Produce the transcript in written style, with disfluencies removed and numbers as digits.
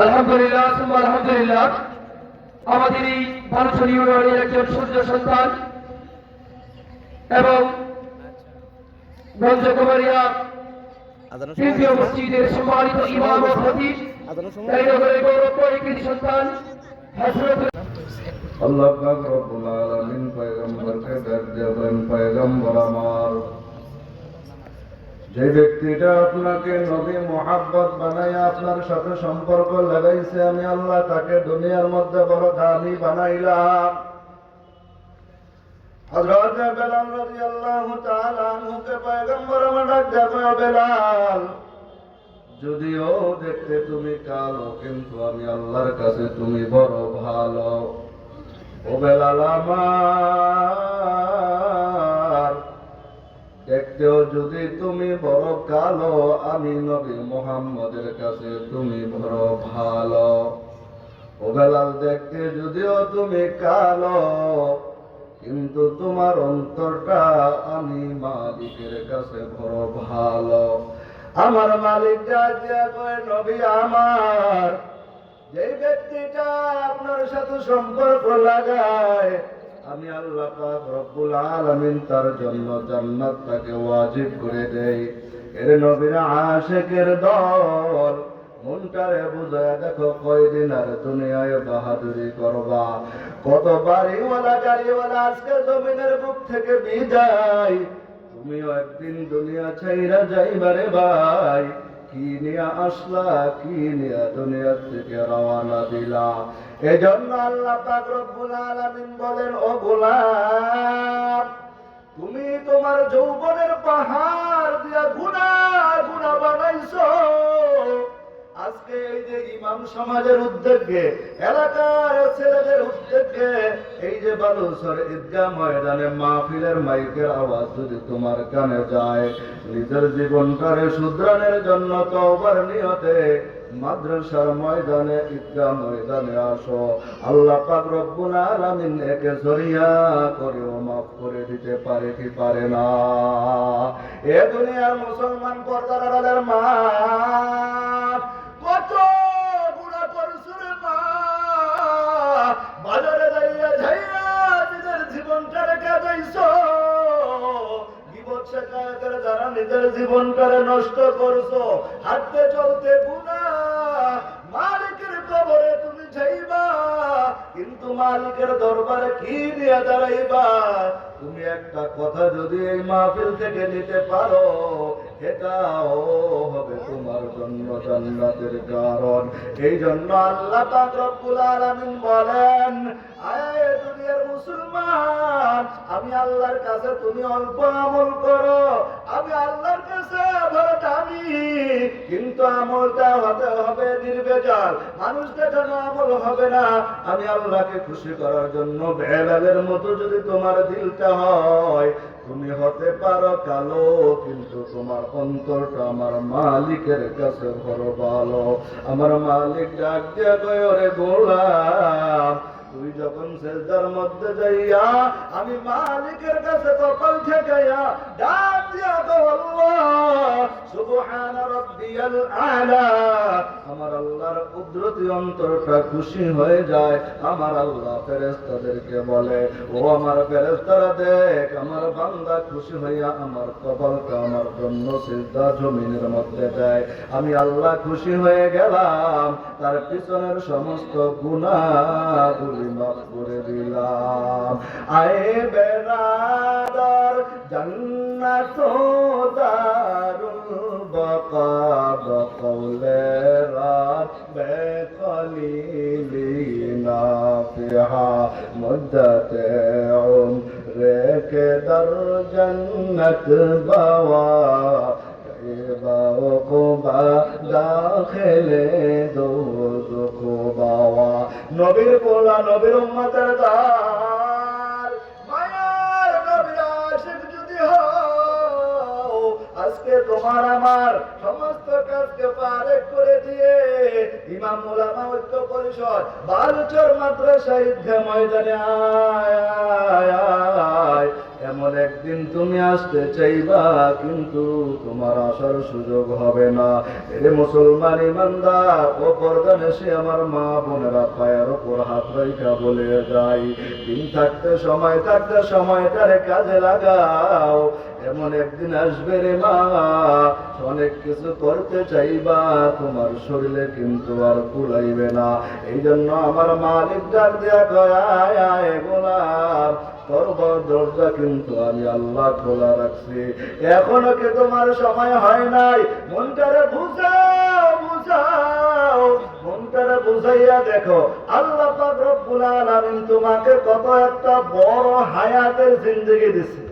আলহামদুলিল্লাহ, আলহামদুলিল্লাহ। আমাদের এই বালছড়ি ইউনিয়নের একজন সূর্য সন্তান এবং গঞ্জকুমারিয়া তৃতীয় মসজিদের সম্মানিত ইমাম ও খতিব, এই নগরের গৌরবময় কৃতি সন্তান হযরত আল্লাহ পাক রব্বুল আলামিন পয়গম্বরকে ডাক দেবেন, পয়গম্বর আমার, যে ব্যক্তিটা আপনাকে নবী মুহাব্বত বানাইয়া আপনার সাথে সম্পর্ক লাগাইছে, আমি আল্লাহ তাকে দুনিয়ার মধ্যে বড় দামি বানাইলাম। হযরত বেলাল রাদিয়াল্লাহু তাআলা আনহুকে পয়গম্বর আমার ডাক দেবে, বেলাল, যদিও দেখতে তুমি কালো, কিন্তু আমি আল্লাহর কাছে তুমি বড় ভালো। ও বেলাল আমার, দেখতেও যদি তুমি বড় কালো, আমি নবী মুহাম্মদের কাছে তুমি বড় ভালো। ও বেলাল, দেখতে যদিও তুমি কালো, কিন্তু তোমার অন্তরটা আমি মালিকের কাছে বড় ভালো। আমার মালিক ডাক দিয়া কয়, নবী আমার, যে ব্যক্তিটা আপনার সাথে সম্পর্ক লাগায়, আমি আল্লাহ পাক রব্বুল আলামিন তার জন্য জান্নাতটাকে ওয়াজিব করে দেই। এর নবীর আশিকের দল, মনটারে বুঝায় দেখো, কয়দিন আর দুনিয়ায় বাহাদুরি করবা। কত বাড়িওয়ালা গাড়িওয়ালা আজকে জমিনের বুক থেকে বিদায়, তুমিও একদিন দুনিয়া ছাইরা যাইবারে ভাই। কি নিয়ে আসলা, কি নিয়ে দুনিয়া থেকে রওনা দিলা? এজন্য আল্লাহ পাক রব্বুল আলামিন বলেন, ও গোলাম, তুমি তোমার যৌবনের পাহাড় দিয়া গুনাহ গুনাহ বানাইছো। আজকে এই যে ইমাম সমাজের উদ্যোগে, এলাকার ছেলেদের উদ্যোগে, এই যে বালুচর ঈদগাহ ময়দানে মাহফিলের মাইকের আওয়াজ যদি তোমার কানে যায়, নিজের জীবনটারে শুধরানোর জন্য তওবার নিয়তে মাদ্রাসার ময়দানে, ঈদগাহ ময়দানে আসো। আল্লাহ পাক রব্বুল আলামিন একে জরিয়া করেও মাফ করে দিতে পারে কি পারে না? এ দুনিয়ার মুসলমান পর্দার আড়ালের মা, কত গুনাহ করছো রে মা, বাজারে যাইয়া যাইয়া নিজের জীবনটারে কাটাইছো। বিপদ শেখায়তের দ্বারা নিজের জীবনটারে নষ্ট করছো। হাঁটতে চলতে গুনাহ, মালিকের কবরে তুমি যাইবা, কিন্তু মালিকের দরবারে কি দিয়ে দাঁড়াইবা? তুমি একটা কথা যদি এই মাহফিল থেকে নিতে পারো, এটাও হবে তোমার জন্য জান্নাতের কারণ। এই জন্য আল্লাহ পাক রব্বুল আলামিন বলেন, আয় দুনিয়ার মুসলমান, আমি আল্লাহর কাছে তুমি অল্প আমল করো, আমি আল্লাহর কাছে বড় দামি, কিন্তু আমলটা হতে হবে নির্ভেজাল, মানুষ দেখানো আমল হবে না। আমি আল্লাহকে খুশি করার জন্য বেলালের মতো যদি তোমার দিলটা হয়, তুমি হতে পারো কালো, কিন্তু তোমার অন্তরটা আমার মালিকের কাছে বড় ভালো। আমার মালিক ডাক দিয়া কয়, ওরে গোলাম, তুই যখন সেজদার মধ্যে যাইয়া আমি মালিকের কাছে কপাল ঠেকাইয়া ডাক দিয়া কও, আল্লাহ সুবহান রাব্বিয়াল আলা, আমার আল্লাহর কুদরতি অন্তরটা খুশি হয়ে যায়। আমার আল্লাহ ফেরেশতাদেরকে বলে, ও আমার ফেরেশতারা, দেখ আমার বান্দা খুশি হইয়া আমার কপালটা আমার জন্য সিজদা জমিনের মধ্যে দেয়। আমি আল্লাহ খুশি হয়ে গেলাম, তার পিছনের সমস্ত গুনাহগুলি মাফ করে দিলাম। আয়ে বেরাদার, জান্নাত দারুল বাকা, বকৌলে রাব্বে খলিলিনা ফিহা মুদ্দাতে উমরে কে দর জান্নাত বাওয়া, নবীর পোলা, নবীর উম্মতের দার, মায়ার নবীর আশিক যদি হও, আজকে তোমার আমার সমস্ত কাজকে পারে করে দিয়ে ইমাম উলামা ঐক্য পরিষদ বালুচর মাদ্রাসা ঈদগাহ ময়দানে আয়, এমন একদিন তুমি আসতে চাইবা, কিন্তু তোমার আসার সুযোগ হবে না। এরে মুসলমান ইমানদার ও পর্দানেশে আমার মা বোনেরা পায়ের ওপর হাত রাইখা বলে যায়, দিন থাকতে সময় থাকতে সময়টারে কাজে লাগাও। এমন একদিন আসবে রে মা, অনেক কিছু করতে চাইবা, তোমার শরীরে কিন্তু আর কুলাইবে না। এই জন্য আমার মালিক ডাক দেয়া কয়, আয় আয় গোলাম, তোর দরজা কিন্তু আমি আল্লাহ খোলা রাখছি। এখনো কি তোমার সময় হয় নাই? মনটারে বুঝাও বুঝাও, মনটারে বুঝাইয়া দেখো আল্লাহ পাক রব্বুল আলামিন তোমাকে কত একটা বড় হায়াতের জিন্দেগি দিচ্ছে।